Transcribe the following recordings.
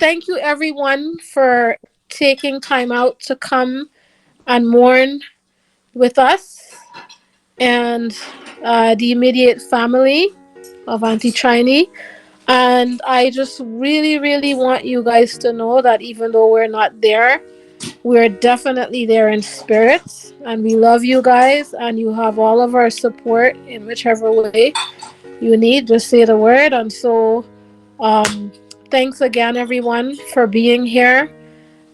thank you everyone for taking time out to come and mourn with us and the immediate family of Auntie Chinee. And I just really, really want you guys to know that even though we're not there, we're definitely there in spirit. And we love you guys, and you have all of our support in whichever way you need. Just say the word. And so, um, thanks again, everyone, for being here.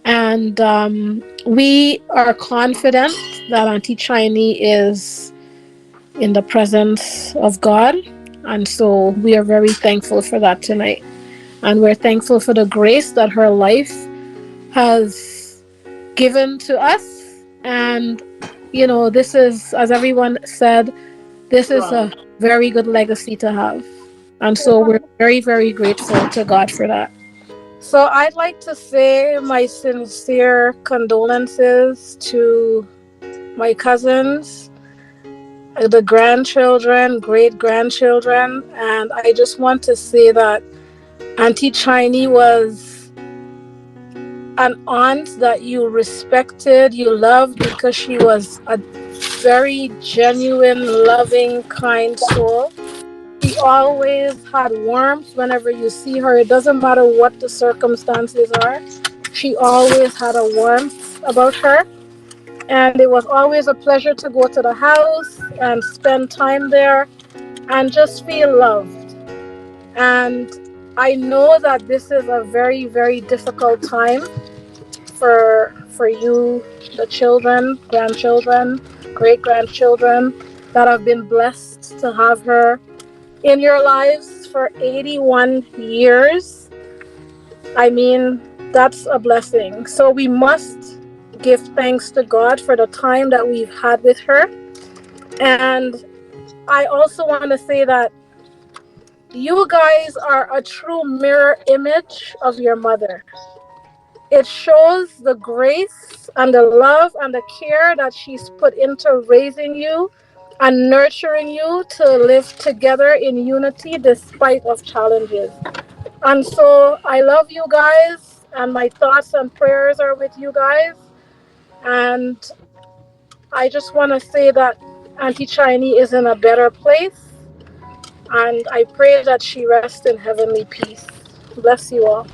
And we are confident that Auntie Chinee is in the presence of God. And so we are very thankful for that tonight. And we're thankful for the grace that her life has given to us. And, you know, this is, as everyone said, this is a very good legacy to have. And so we're very, very grateful to God for that. So I'd like to say my sincere condolences to my cousins, the grandchildren, great grandchildren, and I just want to say that Auntie Chinee was an aunt that you respected, you loved, because she was a very genuine, loving, kind soul. She always had warmth whenever you see her. It doesn't matter what the circumstances are. She always had a warmth about her. And it was always a pleasure to go to the house and spend time there and just feel loved. And I know that this is a very, very difficult time for you, the children, grandchildren, great grandchildren that have been blessed to have her in your lives for 81 years. I mean, that's a blessing. So we must give thanks to God for the time that we've had with her. And I also want to say that you guys are a true mirror image of your mother. It shows the grace and the love and the care that she's put into raising you and nurturing you to live together in unity despite of challenges. And so I love you guys, and my thoughts and prayers are with you guys. And I just want to say that Auntie Chinee is in a better place, and I pray that she rests in heavenly peace. Bless you all.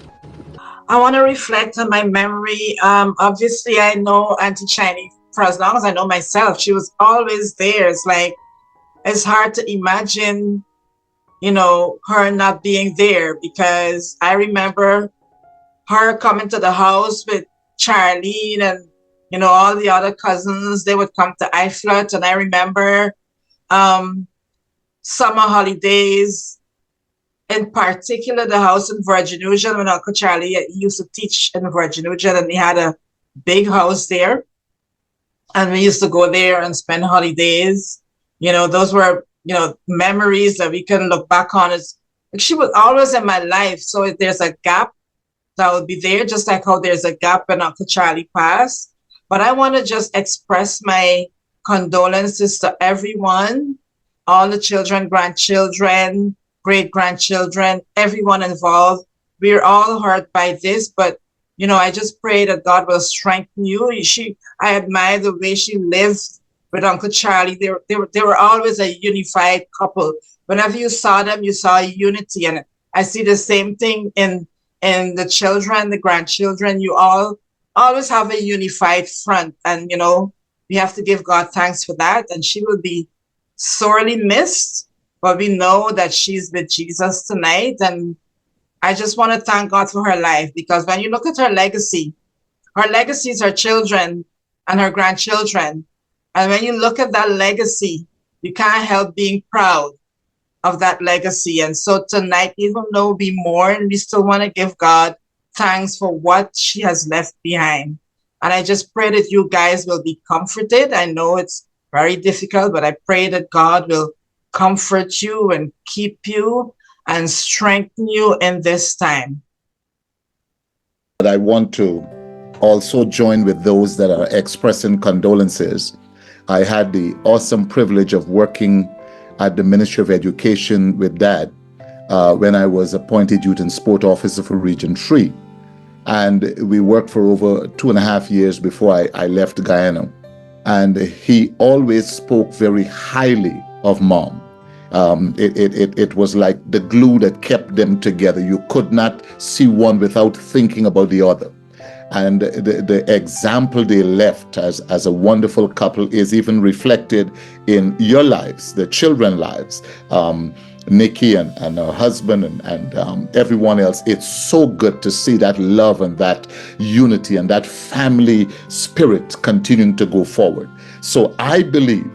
I want to reflect on my memory. Obviously, I know Auntie Chinee for as long as I know myself. She was always there. It's like, it's hard to imagine, her not being there, because I remember her coming to the house with Charlene and, all the other cousins. They would come to Iflut. And I remember summer holidays, in particular, the house in Virgin Region, when Uncle Charlie used to teach in Virgin Region, and we had a big house there. And we used to go there and spend holidays. Those were, memories that we can look back on. As she was always in my life. So if there's a gap, that would be there, just like how there's a gap when Uncle Charlie passed. But I want to just express my condolences to everyone, all the children, grandchildren, great grandchildren, everyone involved. We're all hurt by this, but I just pray that God will strengthen you. I admire the way she lived with Uncle Charlie. They were always a unified couple. Whenever you saw them, you saw unity, and I see the same thing in the children, the grandchildren. You all always have a unified front, and we have to give God thanks for that. And she will be sorely missed, but we know that she's with Jesus tonight. And I just want to thank God for her life, because when you look at her legacy is her children and her grandchildren. And when you look at that legacy, you can't help being proud of that legacy. And so tonight, even though we mourn, we still want to give God thanks for what she has left behind. And I just pray that you guys will be comforted. I know it's very difficult, but I pray that God will comfort you and keep you and strengthen you in this time. But I want to also join with those that are expressing condolences. I had the awesome privilege of working at the Ministry of Education with Dad when I was appointed Youth and Sport Officer for Region 3. And we worked for over 2.5 years before I left Guyana. And he always spoke very highly of mom. It was like the glue that kept them together. You could not see one without thinking about the other. And the example they left as a wonderful couple is even reflected in your lives, the children lives. Nikki and her husband and everyone else. It's so good to see that love and that unity and that family spirit continuing to go forward. So I believe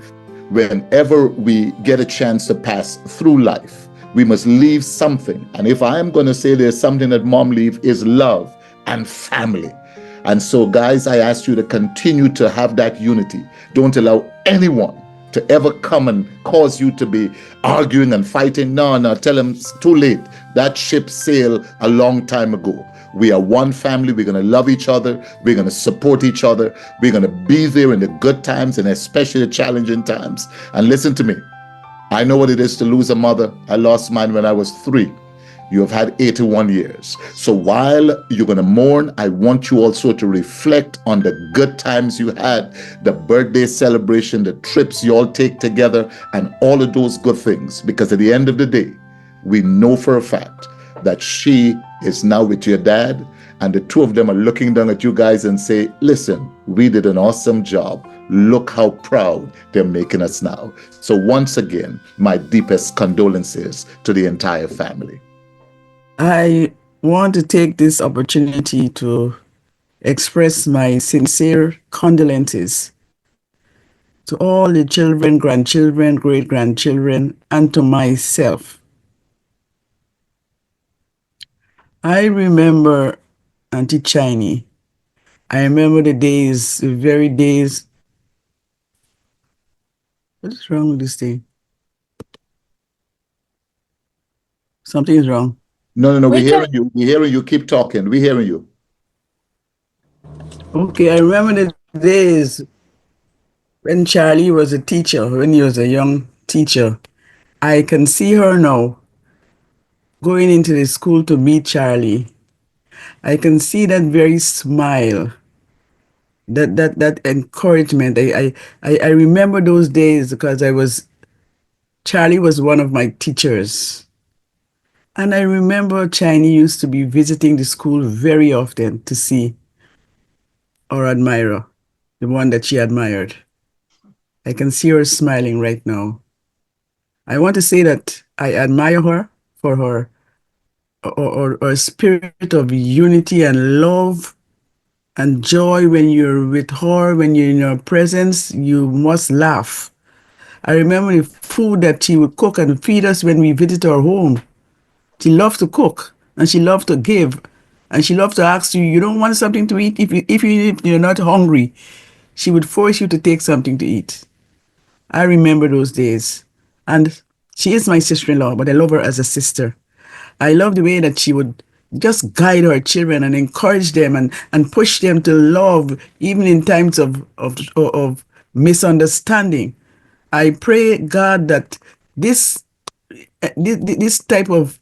whenever we get a chance to pass through life, we must leave something. And if I am going to say there's something that mom leave is love and family. And so, guys, I ask you to continue to have that unity. Don't allow anyone to ever come and cause you to be arguing and fighting. No, no, tell them it's too late. That ship sailed a long time ago. We are one family. We're going to love each other. We're going to support each other. We're going to be there in the good times and especially the challenging times. And listen to me. I know what it is to lose a mother. I lost mine when I was 3. You have had 81 years. So while you're going to mourn, I want you also to reflect on the good times you had, the birthday celebration, the trips you all take together, and all of those good things. Because at the end of the day, we know for a fact that she is now with your dad, and the two of them are looking down at you guys and say, listen, we did an awesome job. Look how proud they're making us now. So once again, my deepest condolences to the entire family. I want to take this opportunity to express my sincere condolences to all the children, grandchildren, great grandchildren, and to myself. I remember Aunty Chinee. I remember the days, the very days. What is wrong with this thing? Something is wrong. No, no, no. We We're can hearing you. We're hearing you. Keep talking. We're hearing you. Okay, I remember the days when Charlie was a teacher, when he was a young teacher. I can see her now going into the school to meet Charlie. I can see that very smile, that encouragement. I remember those days because Charlie was one of my teachers. And I remember Chinee used to be visiting the school very often to see our admirer, the one that she admired. I can see her smiling right now. I want to say that I admire her for her or spirit of unity and love and joy. When you're with her, when you're in her presence, you must laugh. I remember the food that she would cook and feed us when we visit her home. She loved to cook and she loved to give. And she loved to ask you, you don't want something to eat? If you're not hungry, she would force you to take something to eat. I remember those days. And she is my sister-in-law, but I love her as a sister. I love the way that she would just guide her children and encourage them and push them to love, even in times of misunderstanding. I pray, God, that this this type of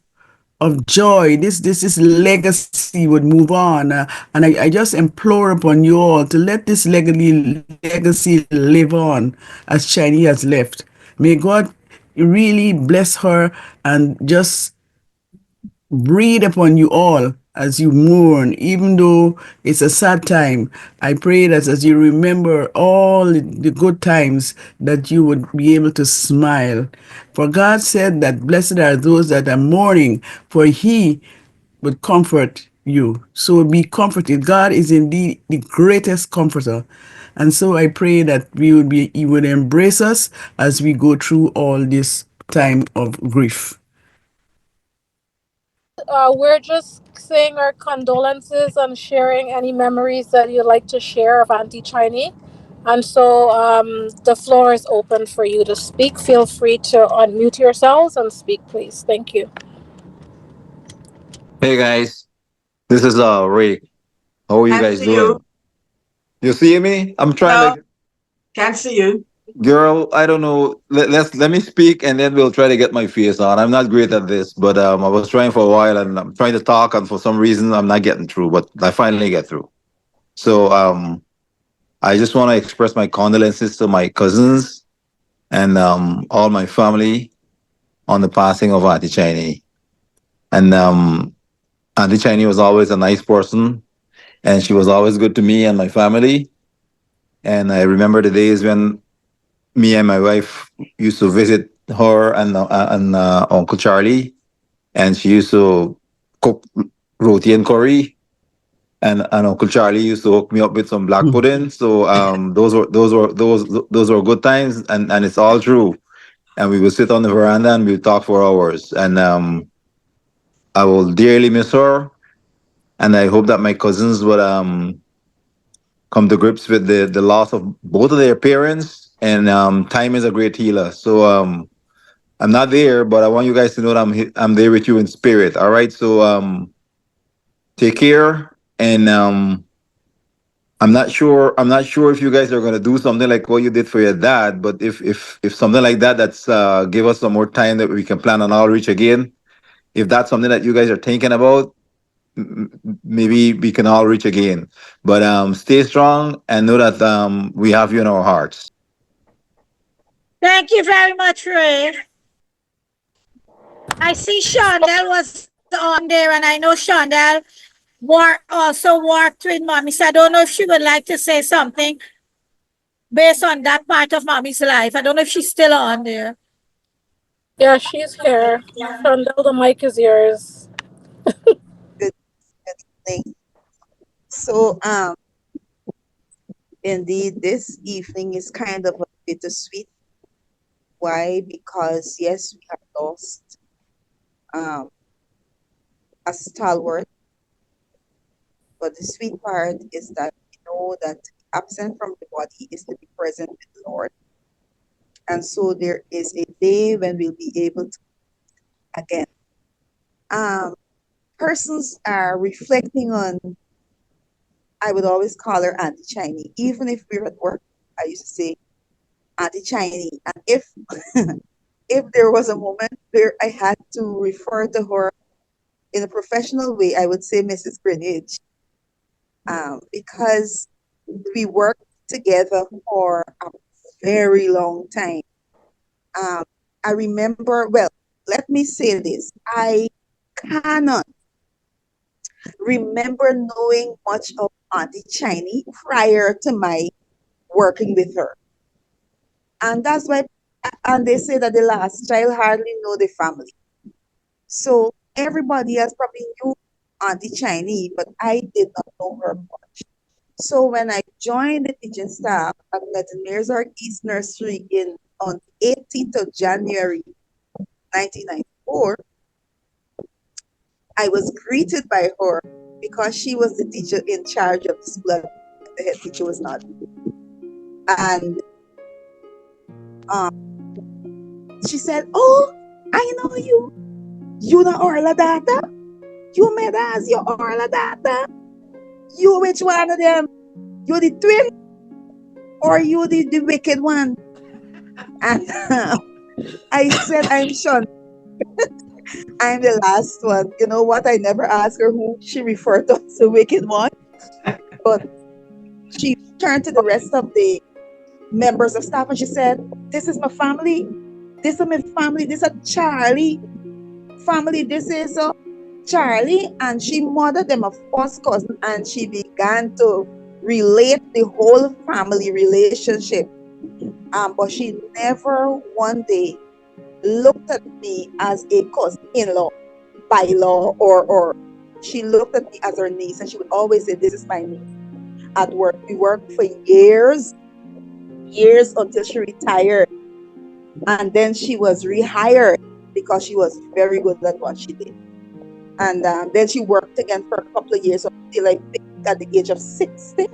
joy, this legacy would move on. And I just implore upon you all to let this legacy live on as Chinee has left. May God really bless her and just breathe upon you all as you mourn, even though it's a sad time. I pray that as you remember all the good times, that you would be able to smile. For God said that blessed are those that are mourning, for he would comfort you. So be comforted. God is indeed the greatest comforter. And so I pray that you would embrace us as we go through all this time of grief. we're just saying our condolences and sharing any memories that you'd like to share of Auntie Chinee. And so the floor is open for you to speak. Feel free to unmute yourselves and speak, please. Thank you. Hey guys, this is Ray. How are you Can't guys see you. doing? You see me? I'm trying No, to. can't see you. Girl, I don't know. Let me speak, and then we'll try to get my face on. I'm not great at this, but I was trying for a while, and I'm trying to talk, and for some reason, I'm not getting through. But I finally get through. So I just want to express my condolences to my cousins and all my family on the passing of Auntie Chinee. And Auntie Chinee was always a nice person, and she was always good to me and my family. And I remember the days when me and my wife used to visit her and Uncle Charlie, and she used to cook roti and curry, and Uncle Charlie used to hook me up with some black pudding. So those were good times, and it's all true. And we would sit on the veranda and we would talk for hours. And I will dearly miss her, and I hope that my cousins would come to grips with the loss of both of their parents. And time is a great healer. So I'm not there, but I want you guys to know that I'm there with you in spirit. All right. So take care, and I'm not sure if you guys are gonna do something like what you did for your dad, but if something like that, that's give us some more time that we can plan an outreach again. If that's something that you guys are thinking about, maybe we can all reach again. But stay strong and know that we have you in our hearts. Thank you very much, Ray. I see Shondell was on there, and I know Shondell also worked with mommy. So I don't know if she would like to say something based on that part of mommy's life. I don't know if she's still on there. Yeah, she's here. Shondell, the mic is yours. Good, good evening. So, indeed, this evening is kind of a bittersweet. Why? Because yes, we have lost um, a stalwart, but the sweet part is that we know that absent from the body is to be present with the Lord, and so there is a day when we'll be able to again. Um, Persons are reflecting on. I would always call her Auntie Chinee, even if we're at work. I used to say Auntie Chinee. And if if there was a moment where I had to refer to her in a professional way, I would say Mrs. Greenidge, because we worked together for a very long time. Um, I remember, well, let me say this. I cannot remember knowing much of Auntie Chinee prior to my working with her. And that's why, and they say that the last child hardly know the family. So everybody else probably knew Auntie Chinee, but I did not know her much. So when I joined the teaching staff at Metilda East Nursery on 18th of January 1994, I was greeted by her because she was the teacher in charge of the school. The head teacher was not. And she said, "Oh, I know you. You the Orla Data? You made us your Orla Data? You which one of them? You the twin or you the wicked one?" And I said, "I'm Sean. I'm the last one." You know what? I never asked her who she referred to as the wicked one, but she turned to the rest of the members of staff and she said, "This is my family. This is my family. This is Charlie family. This is Charlie." And she mothered them a first cousin and she began to relate the whole family relationship. But she never one day looked at me as a cousin-in-law by law, or she looked at me as her niece, and she would always say, "This is my niece." At work, we worked for years until she retired, and then she was rehired because she was very good at what she did. And then she worked again for a couple of years until I think at the age of 60,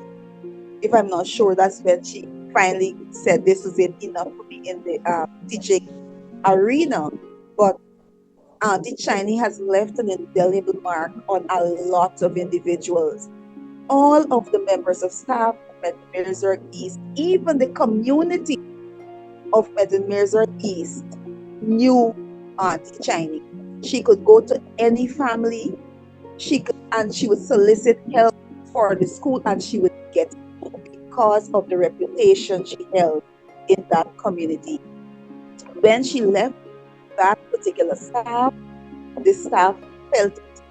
if I'm not sure, that's when she finally said this was it, enough for me in the teaching arena. But Auntie Chinee has left an indelible mark on a lot of individuals. All of the members of staff at Metilda East, even the community of Meadowmere East knew Auntie Chinee. She could go to any family, and she would solicit help for the school, and she would get it because of the reputation she held in that community. When she left that particular staff, the staff felt it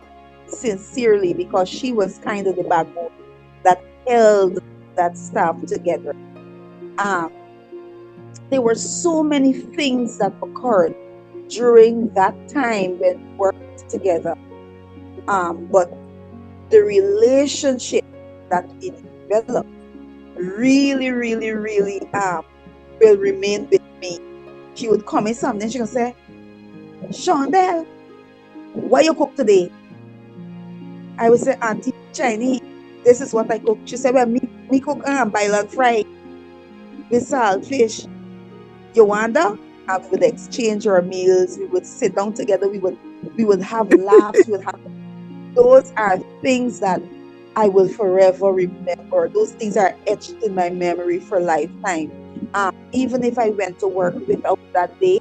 sincerely because she was kind of the backbone that held that staff together. Um, there were so many things that occurred during that time when we worked together. But the relationship that we developed really, really, really will remain with me. She would come in something, she would say, Shondell, what you cook today? I would say, Auntie Chinee, this is what I cook. She said, well, me cook boil and fry with salt fish. You wonder? And we would exchange our meals. We would sit down together. We would have laughs. Those are things that I will forever remember. Those things are etched in my memory for lifetime. Even if I went to work without that day,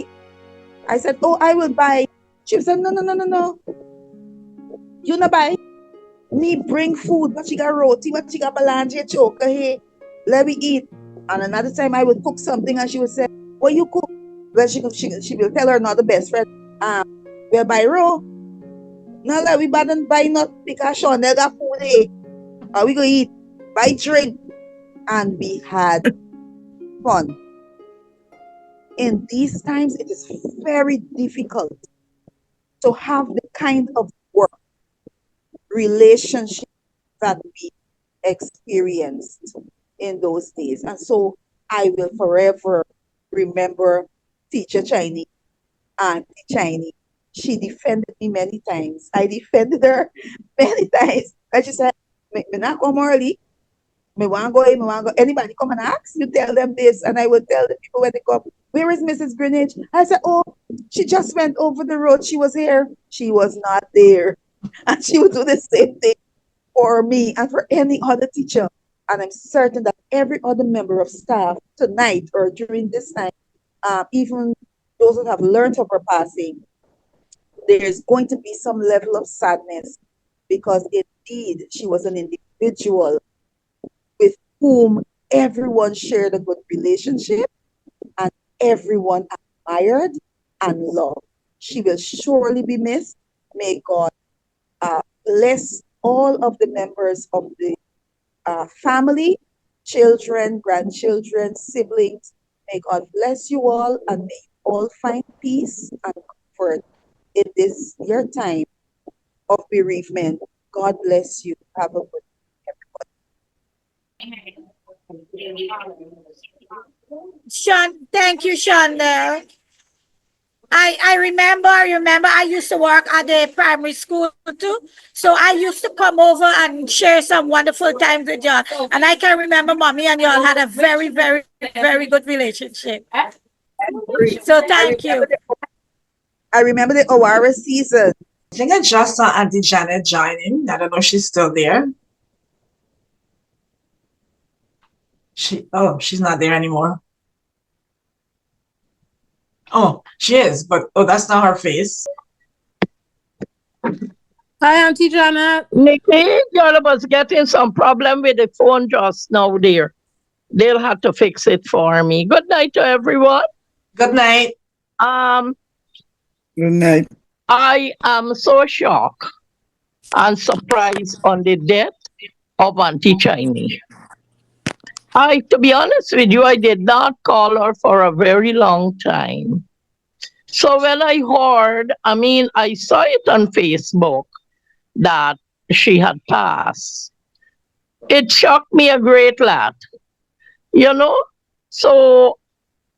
I said, oh, I will buy. She said, no. You not buy. Me bring food. What you got roti? What you got balanje choker here? Let me eat. And another time I would cook something and she would say, what you cook? Well, she will tell her another best friend, we'll buy raw. No, like we better buy not because Sean got food here. We go eat, buy drink. And we had fun. In these times, it is very difficult to have the kind of work relationship that we experienced in those days. And so I will forever remember Teacher Chinee, Auntie Chinee. She defended me many times. I defended her many times. And she said, me not come early. Me want to go. Anybody come and ask, you tell them this. And I will tell the people when they come, where is Mrs. Greenidge? I said, oh, she just went over the road. She was here. She was not there. And she would do the same thing for me and for any other teacher. And I'm certain that every other member of staff tonight or during this time, even those who have learned of her passing, there's going to be some level of sadness because indeed she was an individual with whom everyone shared a good relationship and everyone admired and loved. She will surely be missed. May God bless all of the members of the family, children, grandchildren, siblings. May God bless you all and may you all find peace and comfort in this your time of bereavement. God bless you. Have a good Sean, thank you, Sean. I remember I used to work at the primary school too. So I used to come over and share some wonderful times with y'all. And I can remember mommy and y'all had a very, very, very good relationship. memory. So I thank remember you. I remember the Owara season. I think I just saw Auntie Janet joining. I don't know if she's still there. She's not there anymore. Oh, she is, but that's not her face. Hi, Auntie Janet. Nikki, y'all was getting some problem with the phone just now there. They'll have to fix it for me. Good night to everyone. Good night. Um, Good night. I am so shocked and surprised on the death of Auntie Chinee. To be honest with you, I did not call her for a very long time. So when I heard, I saw it on Facebook that she had passed. It shocked me a great lot, you know? So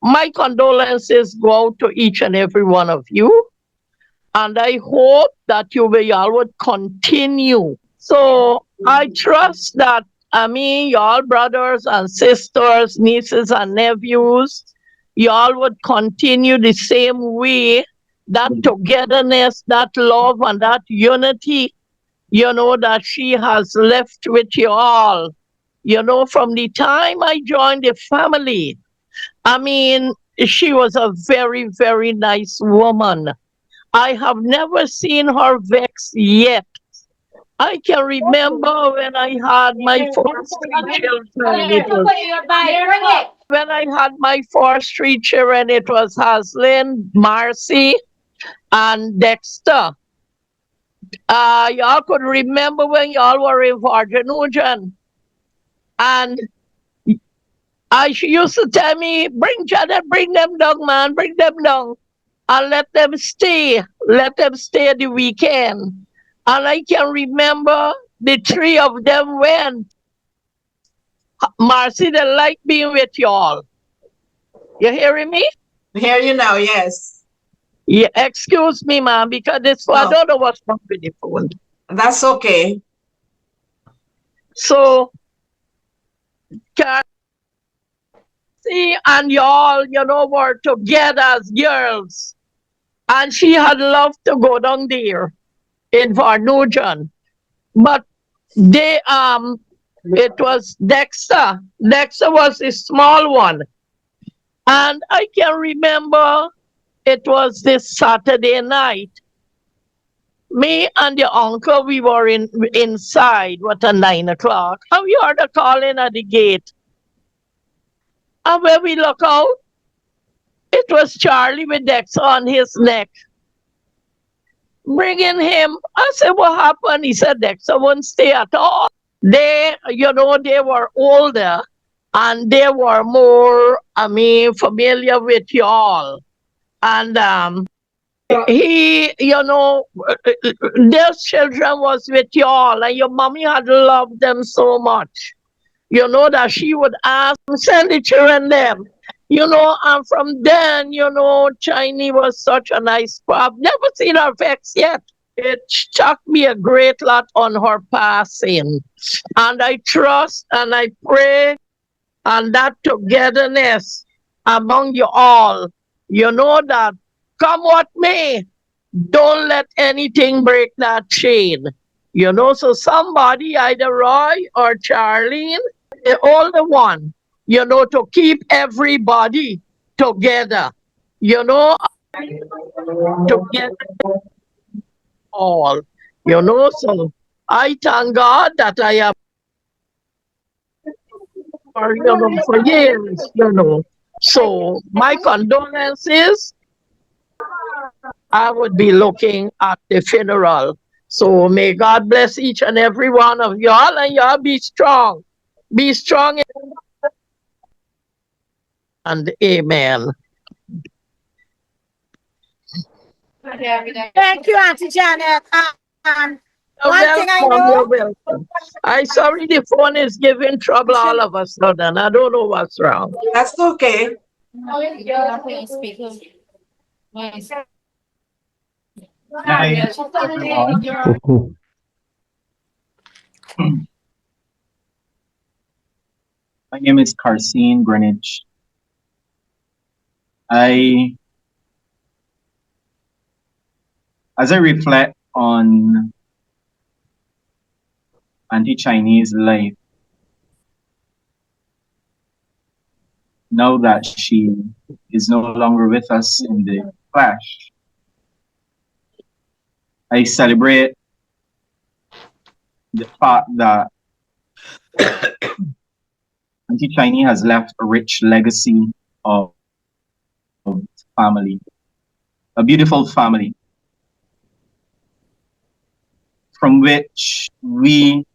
my condolences go out to each and every one of you. And I hope that you will all would continue. So I trust that y'all brothers and sisters, nieces and nephews, y'all would continue the same way, that togetherness, that love and that unity, that she has left with you all. From the time I joined the family, I mean, she was a very, very nice woman. I have never seen her vex yet. I can remember when I had my first three children. It was when I had my first three children. It was Haslin, Marcy, and Dexter. Y'all could remember when y'all were in Virgin, and she used to tell me, "Bring Janet, bring them down, man, bring them down, and let them stay the weekend." And I can remember the three of them went. Marcy, they like being with y'all. You hearing me? I hear you now, yes. Yeah, excuse me, ma'am, because I No, don't know what's wrong with the phone. that's okay. So, Cassie and y'all, were together as girls. And she had loved to go down there in Varnujan. But it was Dexter. Dexter was the small one. And I can remember it was this Saturday night. Me and the uncle, we were inside, 9 o'clock. And we heard a calling at the gate. And when we look out, it was Charlie with Dexter on his neck. Bringing him. I said, what happened? He said, Dexter wouldn't stay at all. They were older and they were more, familiar with y'all. And he, their children was with y'all, and your mommy had loved them so much, that she would ask, send the children them. And from then, Chinee was such a nice. I've never seen her vex yet. It shocked me a great lot on her passing. And I trust and I pray and that togetherness among you all, that come what may, don't let anything break that chain. So somebody, either Roy or Charlene, the older one, to keep everybody together, together all, so I thank God that I have, for years, So my condolences. I would be looking at the funeral. So may God bless each and every one of y'all, and y'all be strong. Be strong and amen. Thank you, Auntie Janet. You're One thing I welcome. You're know, welcome. I sorry the phone is giving trouble all of a sudden. I don't know what's wrong. That's okay. Hi, everyone. My name is Matilda Greenidge. As I reflect on Aunty Chinee's life, now that she is no longer with us in the flesh, I celebrate the fact that Aunty Chinee has left a rich legacy of family, a beautiful family from which we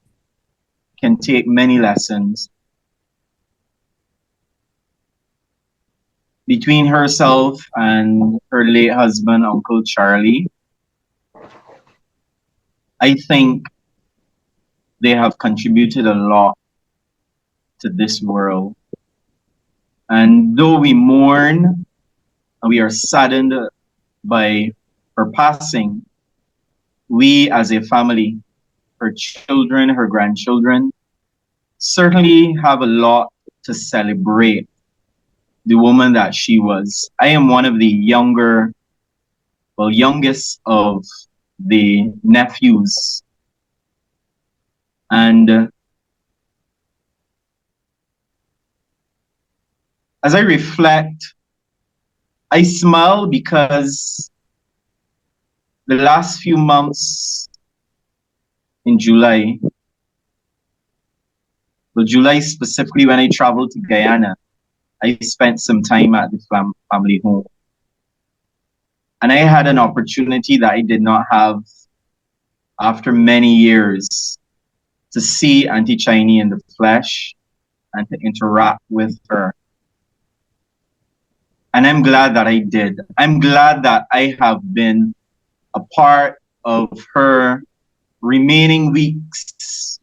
can take many lessons. Between herself and her late husband, Uncle Charlie, I think they have contributed a lot to this world. And though we mourn and we are saddened by her passing, we as a family, her children, her grandchildren, certainly have a lot to celebrate the woman that she was. I am one of the youngest of the nephews. And as I reflect I smile because the last few months in July, well, July specifically when I traveled to Guyana, I spent some time at the family home. And I had an opportunity that I did not have after many years to see Auntie Chinee in the flesh and to interact with her. And I'm glad that I did. I'm glad that I have been a part of her remaining weeks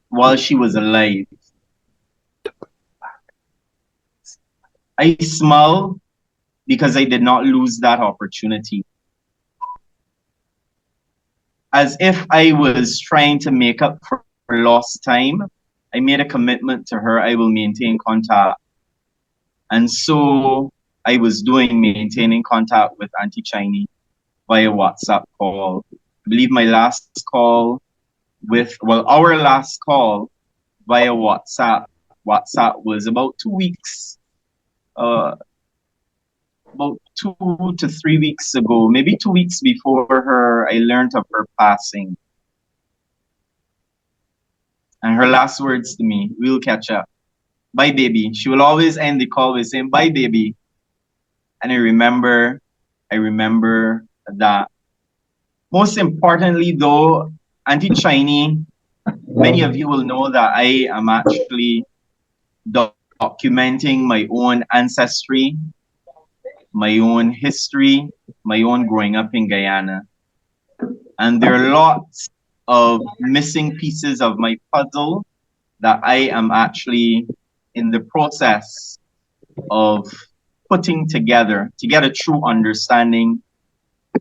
while she was alive. I smile because I did not lose that opportunity. As if I was trying to make up for lost time, I made a commitment to her. I will maintain contact. And so I was maintaining contact with Auntie Chinee via WhatsApp call. I believe my last call our last call via WhatsApp was about 2 weeks, about 2 to 3 weeks ago, maybe 2 weeks before I learned of her passing. And her last words to me, "We'll catch up. Bye, baby." She will always end the call with saying, "Bye, baby." And I remember that. Most importantly, though, Auntie Chinee, many of you will know that I am actually documenting my own ancestry, my own history, my own growing up in Guyana. And there are lots of missing pieces of my puzzle that I am actually in the process of putting together to get a true understanding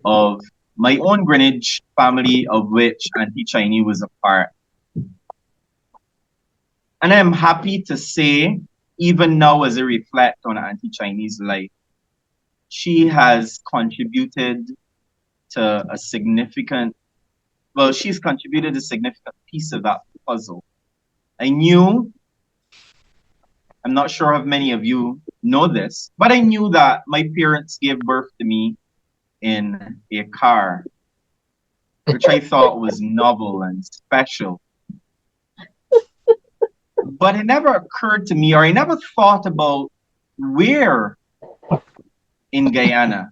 of my own Greenidge family, of which Auntie Chinee was a part. And I'm happy to say, even now as I reflect on Auntie Chinee's life, she has contributed to a significant piece of that puzzle. I'm not sure if many of you know this, but I knew that my parents gave birth to me in a car, which I thought was novel and special. But it never occurred to me, or I never thought about where in Guyana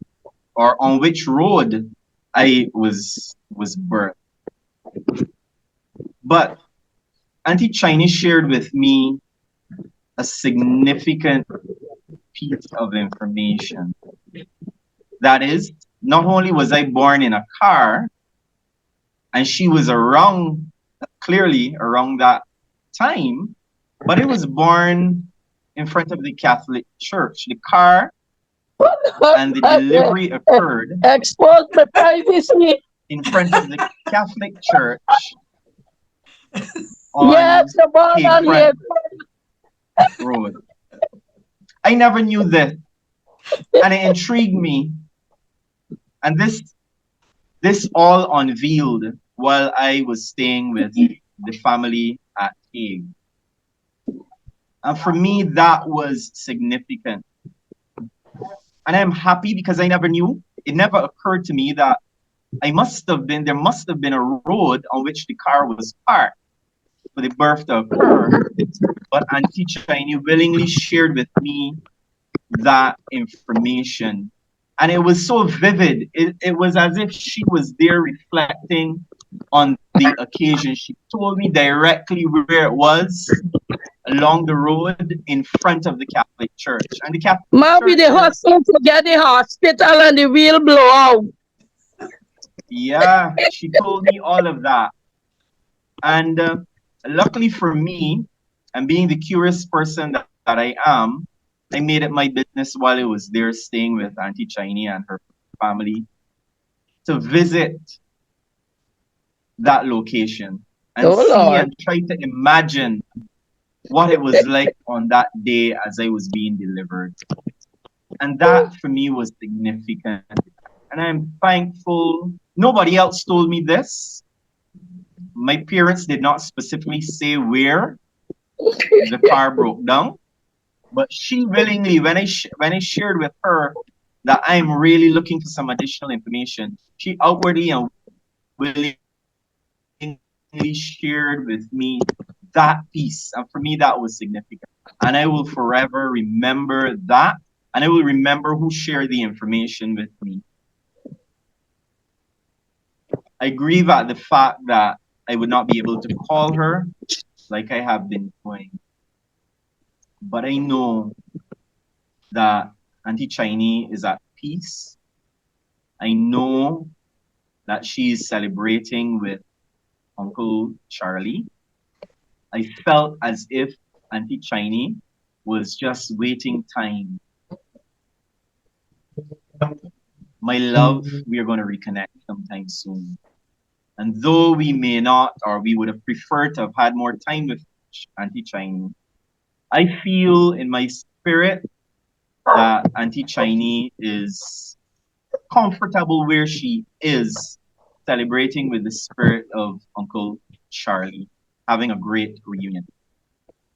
or on which road I was birthed. But Auntie Chinee shared with me a significant piece of information. That is, not only was I born in a car, and she was clearly around that time, but I was born in front of the Catholic Church. The car and the delivery occurred Expose my privacy. in front of the Catholic Church on Yes, the ball on here. Hayfront Road. I never knew this, and it intrigued me. And this all unveiled while I was staying with the family at Hague. And for me, that was significant. And I'm happy because I never knew. It never occurred to me that there must have been a road on which the car was parked for the birth to occur. But Auntie Chinee willingly shared with me that information. And it was so vivid. It was as if she was there reflecting on the occasion. She told me directly where it was along the road in front of the Catholic Church. And the Catholic Maybe the hustle to get the hospital and the wheel blow out. Yeah, she told me all of that. And luckily for me, and being the curious person that I am, I made it my business while I was there staying with Auntie Chinee and her family to visit that location and and try to imagine what it was like on that day as I was being delivered. And that for me was significant. And I'm thankful. Nobody else told me this. My parents did not specifically say where the car broke down, but she willingly, when I shared with her that I'm really looking for some additional information, she outwardly and willingly shared with me that piece. And for me, that was significant. And I will forever remember that. And I will remember who shared the information with me. I grieve at the fact that I would not be able to call her like I have been doing. But I know that Auntie Chinee is at peace. I know that she is celebrating with Uncle Charlie. I felt as if Auntie Chinee was just waiting time. My love, we are going to reconnect sometime soon. And though we may not, or we would have preferred to have had more time with Auntie Chinee, I feel in my spirit that Auntie Chinee is comfortable where she is, celebrating with the spirit of Uncle Charlie, having a great reunion.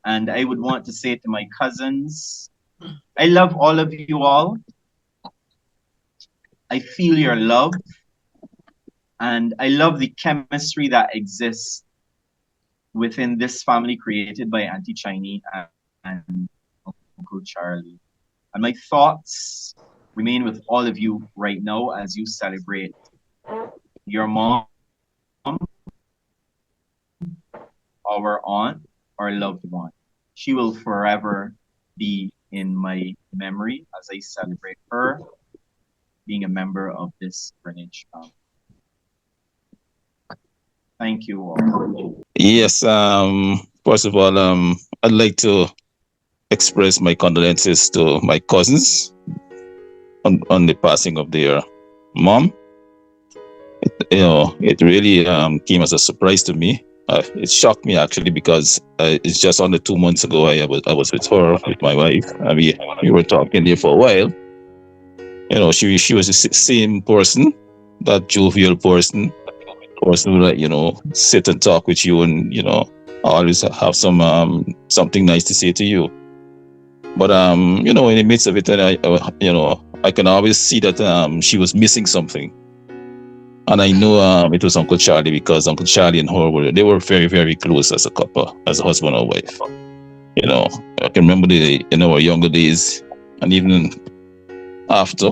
And I would want to say to my cousins, I love all of you all. I feel your love. And I love the chemistry that exists within this family created by Auntie Chinee and Uncle Charlie. And my thoughts remain with all of you right now as you celebrate your mom, our aunt, our loved one. She will forever be in my memory as I celebrate her being a member of this Greenidge family. Thank you all. Yes, first of all, I'd like to express my condolences to my cousins on the passing of their mom. It really came as a surprise to me. It shocked me actually because it's just under 2 months ago I was with her, with my wife. I mean, we were talking there for a while. She was the same person, that jovial person who sit and talk with you and always have something nice to say to you. But in the midst of it, I can always see that she was missing something. And I know it was Uncle Charlie, because Uncle Charlie and her were very, very close as a couple, as a husband and wife. I can remember in our younger days, and even after,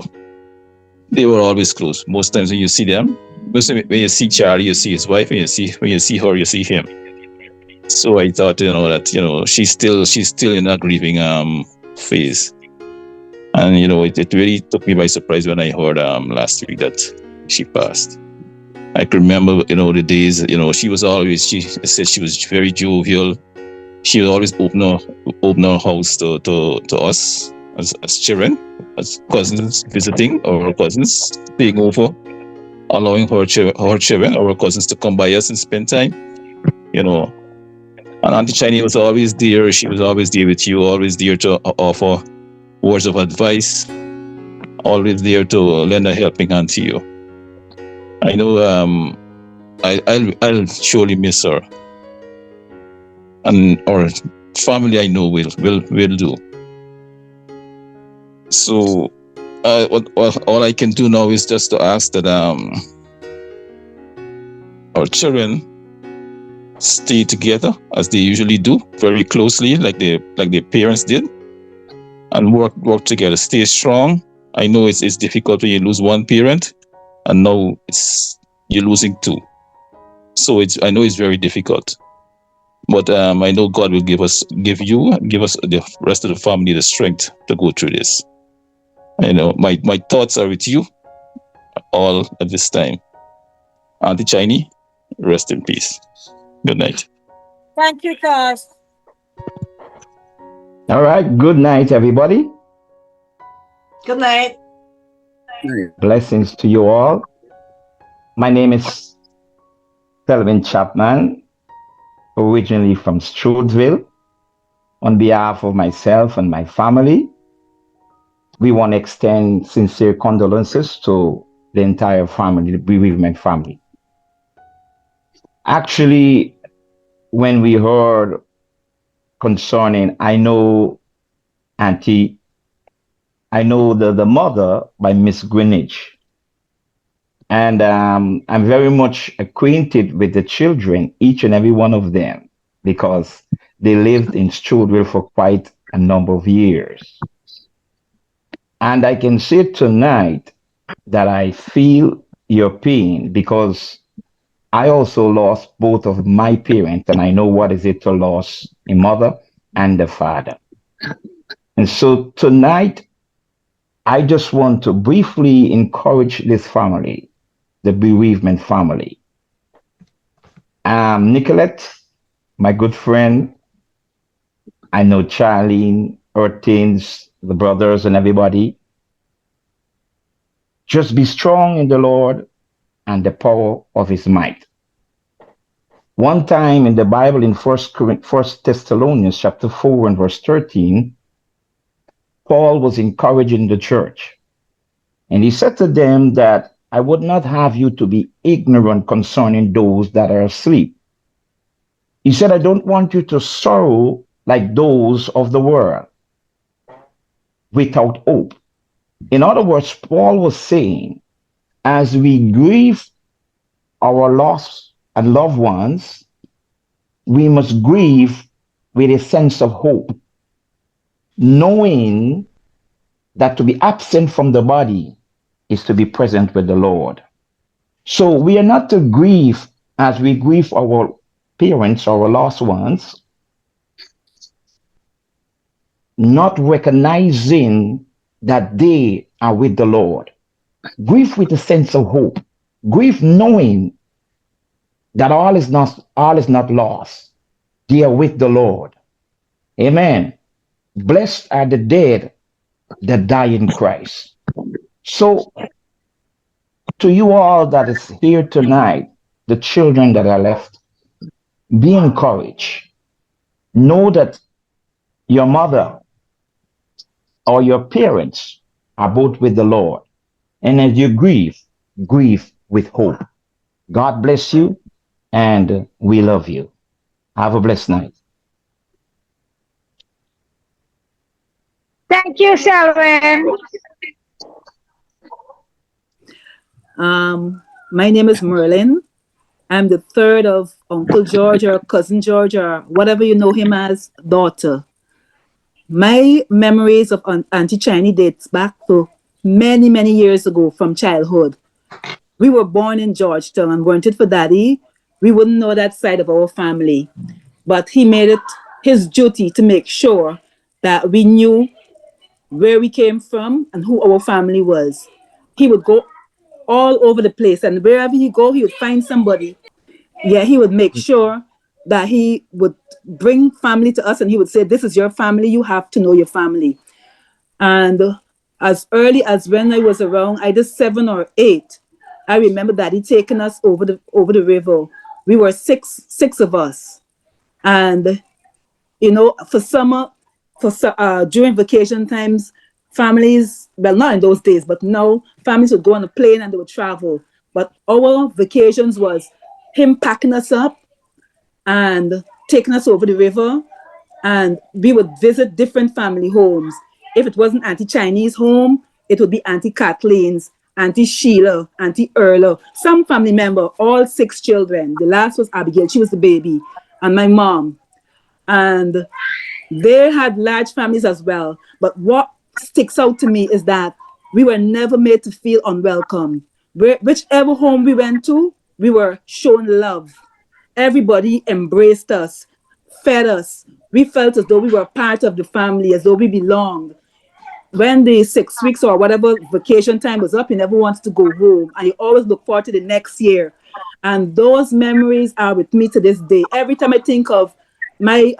they were always close. Most times when you see them, when you see Charlie, you see his wife. When you see her, you see him. So I thought, that she's still in that grieving phase. And it really took me by surprise when I heard last week that she passed. I can remember, the days, she said she was very jovial. She would always open her house to us as children, as cousins visiting, or cousins staying over, allowing her children, our cousins, to come by us and spend time, And Auntie Chinee was always there. She was always there with you, always there to offer words of advice, always there to lend a helping hand to you. I know I'll surely miss her, and our family I know will do. So all I can do now is just to ask that our children stay together as they usually do, very closely, like their parents did, and work together, stay strong. I know it's difficult when you lose one parent, and now you're losing two. So I know it's very difficult, but I know God will give us the rest of the family the strength to go through this. My thoughts are with you all at this time. Auntie Chinee, rest in peace. Good night. Thank you, Cuz. All right. Good night, everybody. Good night. Blessings to you all. My name is Selvin Chapman, originally from Stroudville. On behalf of myself and my family, we want to extend sincere condolences to the entire family, the bereavement family. Actually, when we heard concerning, I know Auntie I know the mother by Miss Greenidge. And I'm very much acquainted with the children, each and every one of them, because they lived in Stroudsville for quite a number of years. And I can say tonight that I feel your pain because I also lost both of my parents, and I know what is it to lose a mother and a father. And so tonight, I just want to briefly encourage this family, the bereavement family. Nicolette, my good friend, I know Charlene, Ortins, the brothers, and everybody. Just be strong in the Lord and the power of his might. One time in the Bible in First Thessalonians chapter 4 and verse 13, Paul was encouraging the church. And he said to them that I would not have you to be ignorant concerning those that are asleep. He said, I don't want you to sorrow like those of the world without hope. In other words, Paul was saying, as we grieve our lost and loved ones, we must grieve with a sense of hope, knowing that to be absent from the body is to be present with the Lord. So we are not to grieve as we grieve our parents, our lost ones, not recognizing that they are with the Lord. Grieve with a sense of hope. Grieve knowing that all is not lost. They are with the Lord. Amen. Blessed are the dead that die in Christ. So to you all that is here tonight, the children that are left, be encouraged. Know that your mother or your parents are both with the Lord. And as you grieve, grieve with hope. God bless you, and we love you. Have a blessed night. Thank you, Selwyn. My name is Merlin. I'm the third of Uncle George or Cousin George or whatever you know him as, daughter. My memories of Auntie Chinee dates back to many, many years ago from childhood. We were born in Georgetown, and weren't it for Daddy, we wouldn't know that side of our family. But he made it his duty to make sure that we knew where we came from and who our family was. He would go all over the place, and wherever he go, he would find somebody. Yeah, he would make sure that he would bring family to us, and he would say, "This is your family. You have to know your family." And as early as when I was around either 7 or 8, I remember Daddy taking us over the river. We were six of us, and for summer, during vacation times, families, well, not in those days, but now families would go on a plane and they would travel. But our vacations was him packing us up and taking us over the river, and we would visit different family homes. If it wasn't Auntie Chinee's home, it would be Auntie Kathleen's, Auntie Sheila, Auntie Erla, some family member, all 6 children. The last was Abigail, she was the baby, and my mom. And they had large families as well. But what sticks out to me is that we were never made to feel unwelcome. Whichever home we went to, we were shown love. Everybody embraced us, fed us. We felt as though we were part of the family, as though we belonged. When the 6 weeks or whatever vacation time was up, you never wanted to go home, and you always look forward to the next year. And those memories are with me to this day. Every time I think of my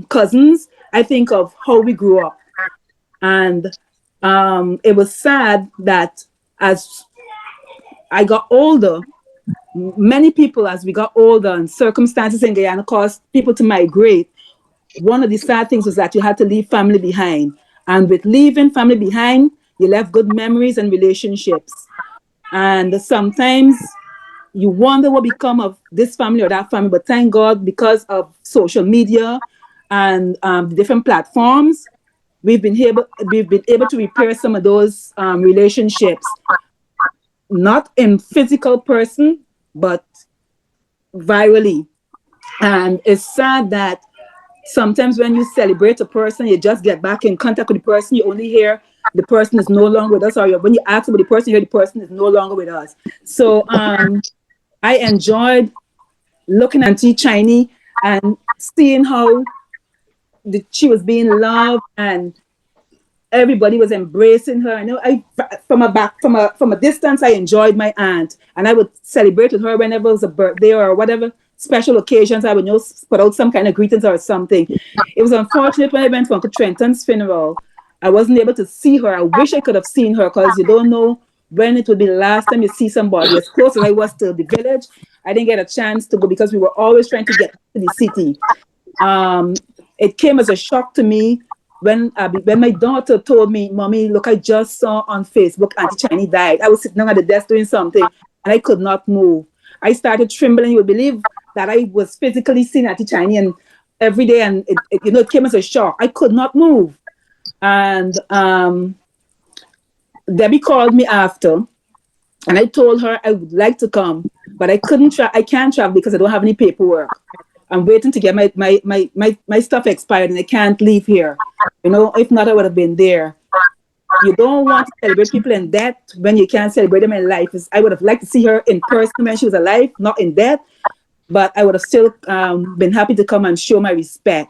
cousins, I think of how we grew up. And it was sad that as I got older, many people, as we got older and circumstances in Guyana caused people to migrate, one of the sad things was that you had to leave family behind. And with leaving family behind, you left good memories and relationships. And sometimes you wonder what become of this family or that family, but thank God, because of social media and the different platforms, we've been able to repair some of those relationships, not in physical person, but virally. And it's sad that sometimes when you celebrate a person, you just get back in contact with the person, you only hear the person is no longer with us, or when you ask about the person, you hear the person is no longer with us. So I enjoyed looking at Auntie Chinee and seeing how she was being loved and everybody was embracing her. I know from a distance, I enjoyed my aunt, and I would celebrate with her whenever it was a birthday or whatever special occasions. I would put out some kind of greetings or something. It was unfortunate when I went to Uncle Trenton's funeral. I wasn't able to see her. I wish I could have seen her because you don't know when it would be the last time you see somebody. As close as I was to the village, I didn't get a chance to go because we were always trying to get to the city. It came as a shock to me when my daughter told me, "Mommy, look, I just saw on Facebook Auntie Chinee died." I was sitting down at the desk doing something, and I could not move. I started trembling. You would believe that I was physically seeing Auntie Chinee and every day, and it came as a shock. I could not move, and Debbie called me after, and I told her I would like to come, but I couldn't. I can't travel because I don't have any paperwork. I'm waiting to get my stuff expired, and I can't leave here. If not, I would have been there. You don't want to celebrate people in death when you can't celebrate them in life. I would have liked to see her in person when she was alive, not in death, but I would have still been happy to come and show my respect.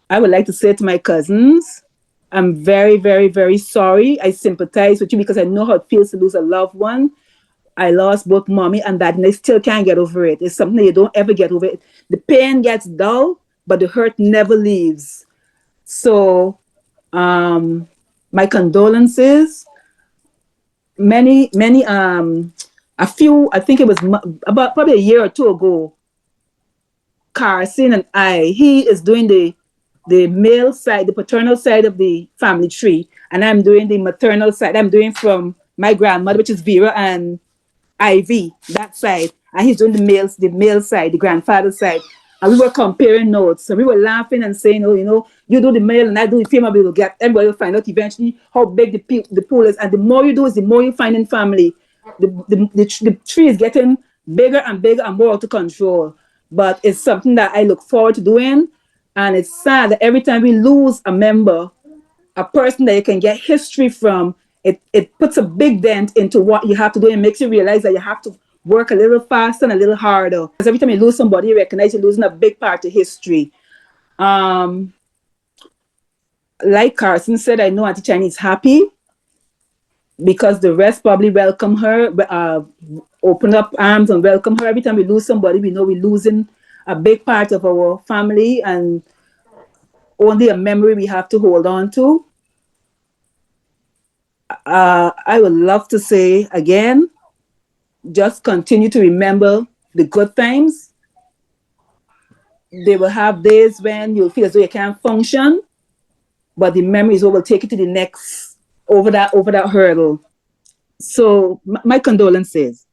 I would like to say to my cousins, I'm very, very, very sorry. I sympathize with you because I know how it feels to lose a loved one. I lost both mommy and dad, and I still can't get over it. It's something that you don't ever get over it. The pain gets dull, but the hurt never leaves. So, my condolences. A few, I think it was about probably a year or two ago, Carson and he is doing the male side, the paternal side of the family tree, and I'm doing the maternal side. I'm doing from my grandmother, which is Vera, and Ivy, that side, and he's doing the male side, the grandfather side. And we were comparing notes. So we were laughing and saying, "Oh, you do the male and I do the female, we will get, everybody will find out eventually how big the pool is. And the more you do is the more you find in family. The tree is getting bigger and bigger and more out of control. But it's something that I look forward to doing. And it's sad that every time we lose a member, a person that you can get history from, it puts a big dent into what you have to do and makes you realize that you have to work a little faster and a little harder. Because every time you lose somebody, you recognize you're losing a big part of history. Like Carson said, I know Auntie Chinee is happy because the rest probably welcome her, open up arms and welcome her. Every time we lose somebody, we know we're losing a big part of our family and only a memory we have to hold on to. I would love to say again, just continue to remember the good times. They will have days when you'll feel as though you can't function, but the memories will take you to the next, over that hurdle. So my condolences.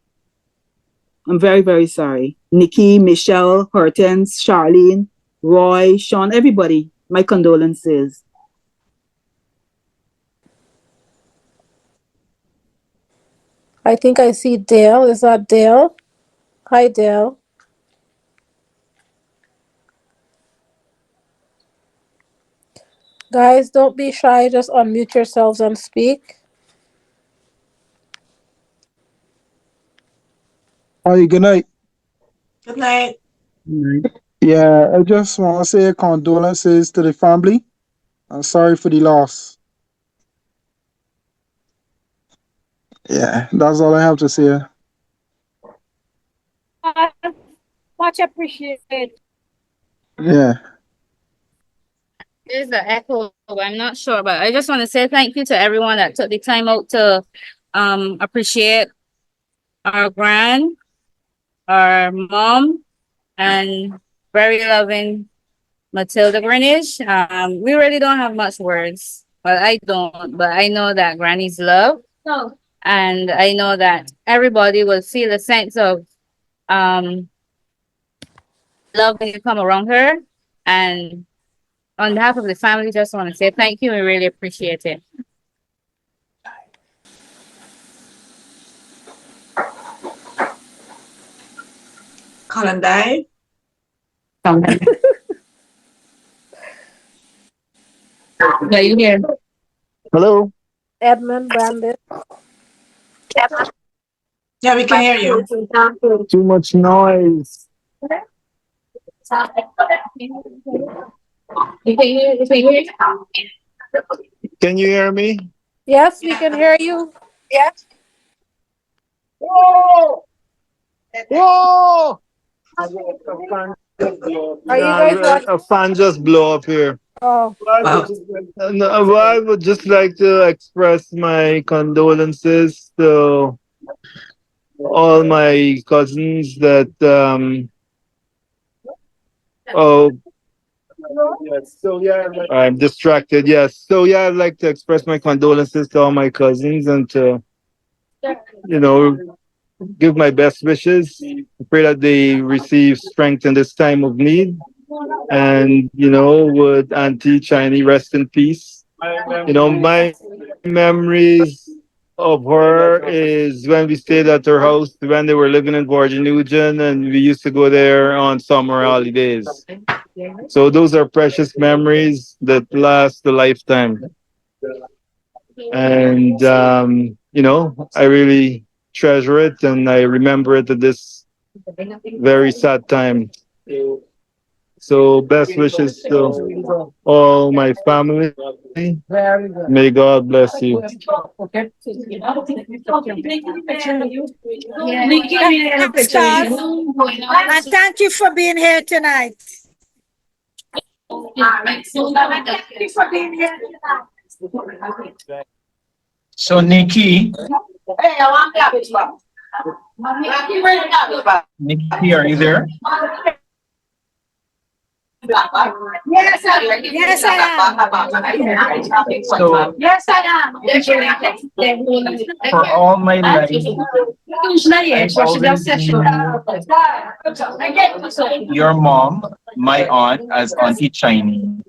I'm very, very sorry. Nikki, Michelle, Hortense, Charlene, Roy, Sean, everybody, my condolences. I think I see Dale. Is that Dale? Hi, Dale. Guys, don't be shy. Just unmute yourselves and speak. Hi, good night. Good night. Yeah, I just want to say condolences to the family. I'm sorry for the loss. Yeah, that's all I have to say. Much appreciated. Yeah. There's an echo, but I'm not sure. But I just want to say thank you to everyone that took the time out to appreciate our our mom, and very loving Matilda Greenidge. We really don't have much words. Well, I don't, but I know that Granny's love. No. And I know that everybody will feel a sense of love when you come around her. And on behalf of the family, just want to say thank you. We really appreciate it. Kalandai. Yeah, you here? Hello. Edmund Brandon. Yeah, we can hear you. Too much noise. Can you hear me? Yes, we can hear you. Whoa! Whoa! Are you guys watching? A fan just blew up here. Oh, Wow. I would just like to express my condolences to all my cousins that oh I'm distracted. Yes. So yeah, I'd like to express my condolences to all my cousins and to give my best wishes. I pray that they receive strength in this time of need. And would Auntie Chinee rest in peace? My memories of her is when we stayed at her house when they were living in Virginia, and we used to go there on summer holidays. So those are precious memories that last a lifetime. And I really treasure it, and I remember it at this very sad time. So best wishes to all my family. May God bless you. Thanks, Charles. And thank you for being here tonight. So Nikki, Nikki, are you there? Yes, I am. Yes, I am. So Yes, I am. for all my life, I've always known your mom, my aunt, as Auntie Chinee.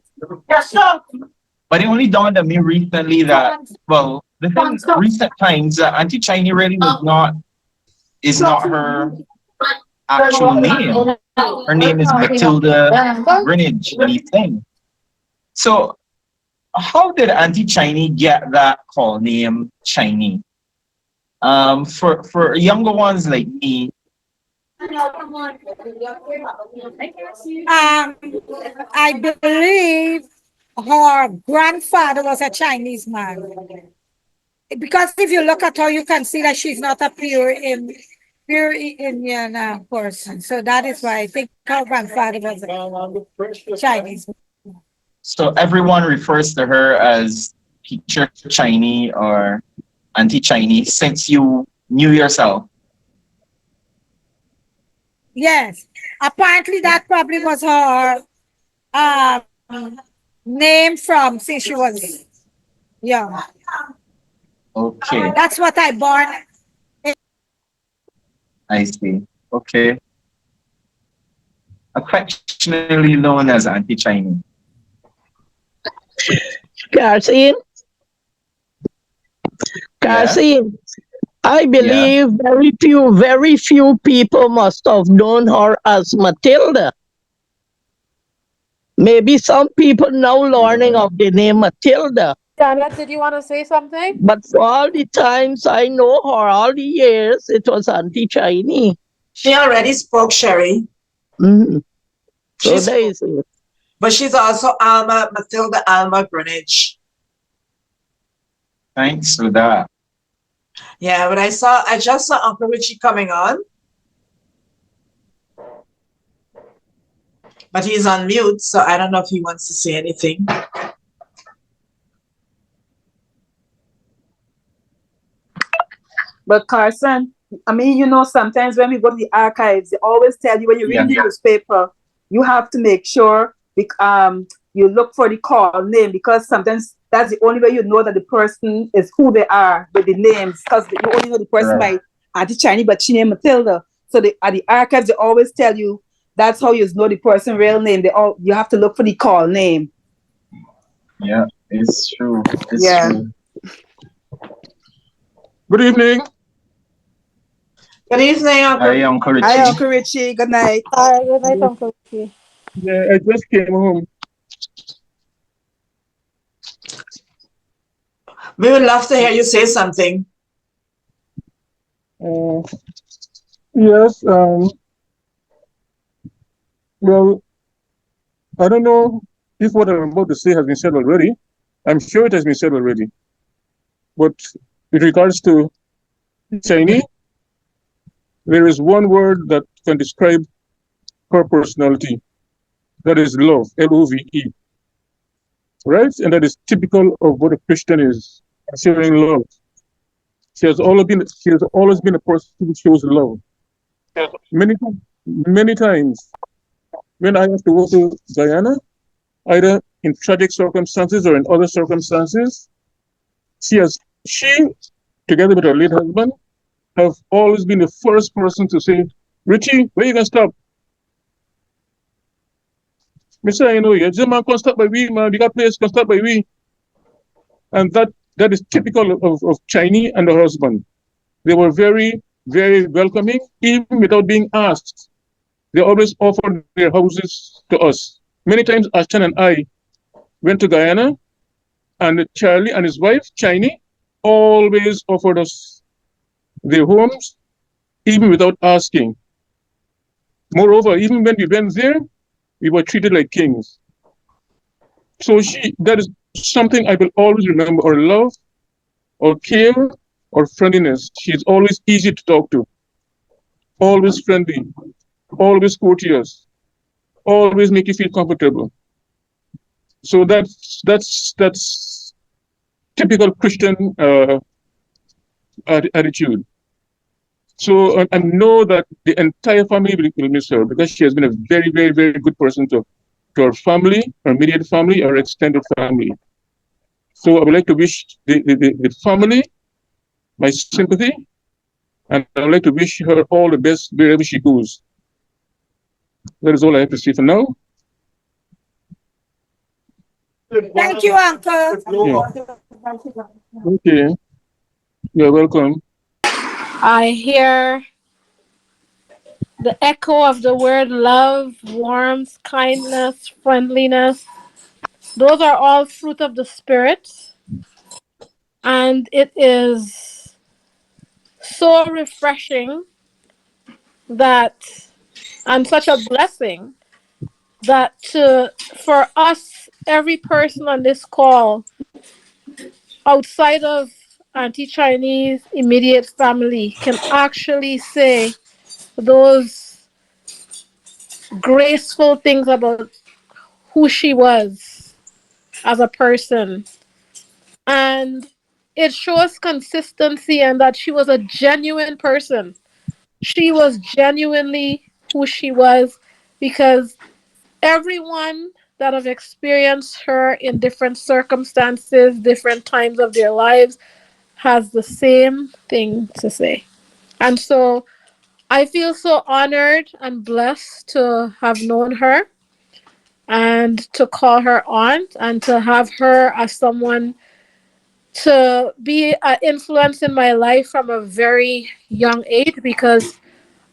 But it only dawned on me recently that, well, within recent times, Auntie Chinee really is not her actual name. Her name is Matilda Greenidge. So how did Auntie Chinee get that call name Chinee? For younger ones like me, I believe her grandfather was a Chinese man. Because if you look at her, you can see that she's not a pure Indian person. So that is why I think her grandfather was a Chinese. so everyone refers to her as Teacher Chinee or Auntie Chinee since you knew yourself. Yes. Apparently that probably was her name from since she was young. Okay, That's what I born. I see. Okay. Affectionately known as Auntie Chinee. Karseen, Yeah. Karseen, I Yeah. believe very few people must have known her as Matilda. Maybe some people now learning of the name Matilda. Janet, did you want to say something? But for all the times I know her, all the years, it was Auntie Chinee. She already spoke, Sherry. Mm-hmm. So She's, there is it. but she's also Matilda Greenidge. Thanks for that. Yeah, but I just saw Uncle Richie coming on. But he's on mute, so I don't know if he wants to say anything. But Carson, I mean, sometimes when we go to the archives, they always tell you when you read the newspaper, you have to make sure you look for the call name, because sometimes that's the only way you know that the person is who they are with the names, because you only know the person by Auntie Chinee, but she named Matilda. So at the archives, they always tell you that's how you know the person's real name. You have to look for the call name. Yeah, it's true. It's Yeah. true. Good evening. Good evening, Uncle. Hi, Uncle Hi, Richie. Uncle Richie. Good night. Hi, good night, Yes, Uncle P. yeah, I just came home. We would love to hear you say something. Uh, yes. Well, I don't know if what I'm about to say has been said already. I'm sure it has been said already. But with regards to Chinese, there is one word that can describe her personality. That is love, Love, right? And that is typical of what a Christian is, showing love. She has always been a person who shows love. Many many times when I have to go to Guyana, either in tragic circumstances or in other circumstances, she together with her late husband have always been the first person to say, Richie, where you gonna stop? Mister, you know, you just man can stop by we, man, you got place can stop by we. And that is typical of Chinese and her husband. They were very, very welcoming, even without being asked. They always offered their houses to us. Many times Ashton and I went to Guyana, and Charlie and his wife, Chinee, always offered us their homes, even without asking. Moreover, even when we went there, we were treated like kings. So that is something I will always remember, or love, or care, or friendliness. She's always easy to talk to, always friendly, always courteous, always make you feel comfortable. So that's typical Christian attitude. So I know that the entire family will miss her because she has been a very, very, very good person to our family, our immediate family, our extended family. So I would like to wish the family my sympathy, and I would like to wish her all the best wherever she goes. That is all I have to say for now. Thank you, Uncle. Yeah. Okay. You're welcome. I hear the echo of the word love, warmth, kindness, friendliness. Those are all fruit of the Spirit. And it is so refreshing that, and such a blessing that for us, every person on this call, outside of Auntie Chinee's immediate family, can actually say those graceful things about who she was as a person. And it shows consistency and that she was a genuine person. She was genuinely who she was because everyone that have experienced her in different circumstances, different times of their lives, has the same thing to say. And so I feel so honored and blessed to have known her and to call her aunt and to have her as someone to be an influence in my life from a very young age because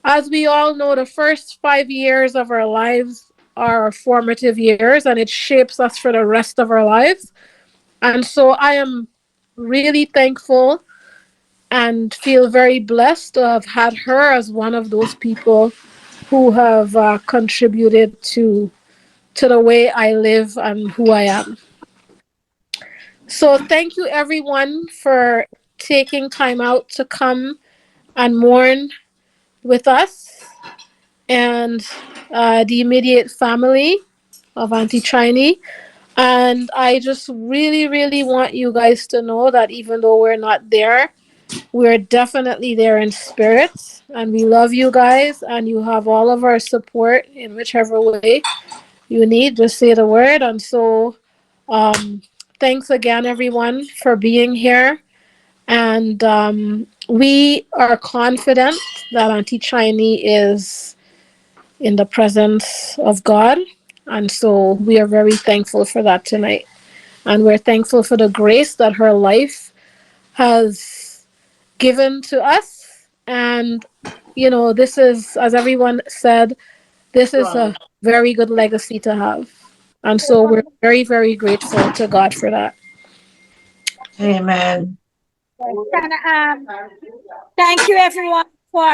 as we all know the first 5 years of our lives are formative years and it shapes us for the rest of our lives. And so I am really thankful and feel very blessed to have had her as one of those people who have contributed to the way I live and who I am. So thank you everyone for taking time out to come and mourn with us and the immediate family of Auntie Chinee. And I just really, really want you guys to know that even though we're not there, we're definitely there in spirit. And we love you guys, and you have all of our support in whichever way you need. Just say the word. And so, thanks again, everyone, for being here. And we are confident that Auntie Chinee is in the presence of God. And so we are very thankful for that tonight. And we're thankful for the grace that her life has given to us. And, this is, as everyone said, this is a very good legacy to have. And so we're very, very grateful to God for that. Amen. And, thank you everyone for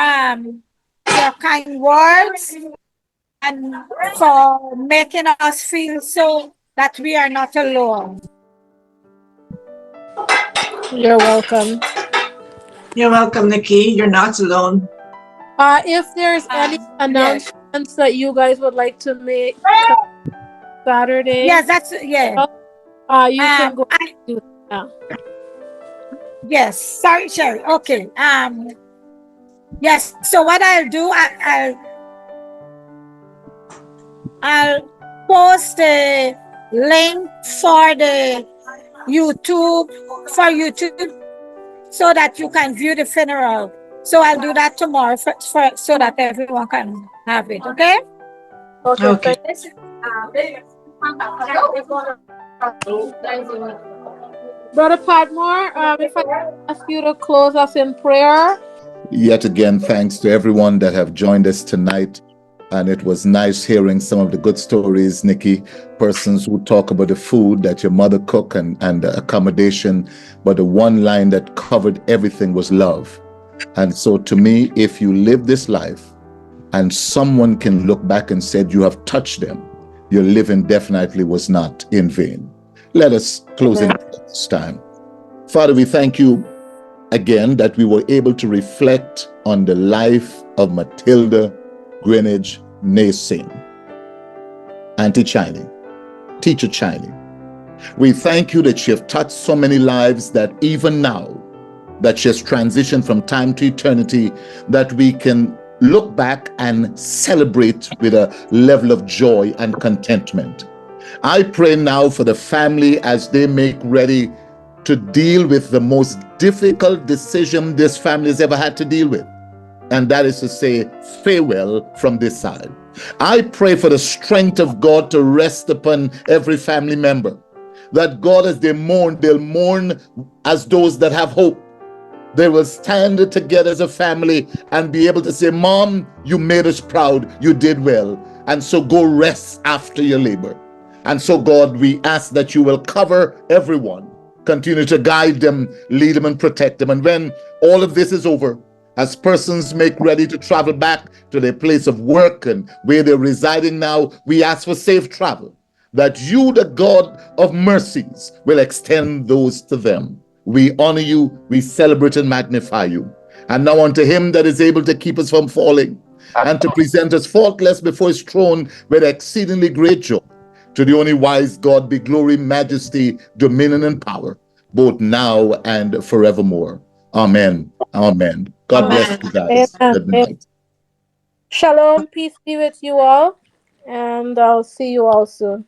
your kind words and for making us feel so that we are not alone. You're welcome. You're welcome, Nikki. You're not alone. If there's any Yes. announcements that you guys would like to make Saturday, Yes, that's yeah. you can go I do that now. yes. Sorry, Sherry. Okay. Yes. So what I'll do, I'll post the link for the YouTube so that you can view the funeral. So I'll do that tomorrow so that everyone can have it. Okay? Okay, Okay. Brother Padmore, if I ask you to close us in prayer. Yet again, thanks to everyone that have joined us tonight. And it was nice hearing some of the good stories, Nikki, persons who talk about the food that your mother cooked and the accommodation. But the one line that covered everything was love. And so to me, if you live this life and someone can look back and said you have touched them, your living definitely was not in vain. Let us close in this time. Father, we thank you again that we were able to reflect on the life of Matilda Greenidge Singh, Aunty Chinee, Teacher Chinee. We thank you that she has touched so many lives that even now that she has transitioned from time to eternity, that we can look back and celebrate with a level of joy and contentment. I pray now for the family as they make ready to deal with the most difficult decision this family has ever had to deal with. And that is to say, farewell from this side. I pray for the strength of God to rest upon every family member. That God, as they mourn, they'll mourn as those that have hope. They will stand together as a family and be able to say, Mom, you made us proud. You did well. And so go rest after your labor. And so, God, we ask that you will cover everyone. Continue to guide them, lead them, and protect them. And when all of this is over, as persons make ready to travel back to their place of work and where they're residing now, we ask for safe travel, that you, the God of mercies, will extend those to them. We honor you, we celebrate and magnify you. And now unto him that is able to keep us from falling and to present us faultless before his throne with exceedingly great joy. To the only wise God be glory, majesty, dominion, and power, both now and forevermore. Amen. Amen. God bless you guys. Amen. Good night. Shalom, peace be with you all, and I'll see you all soon.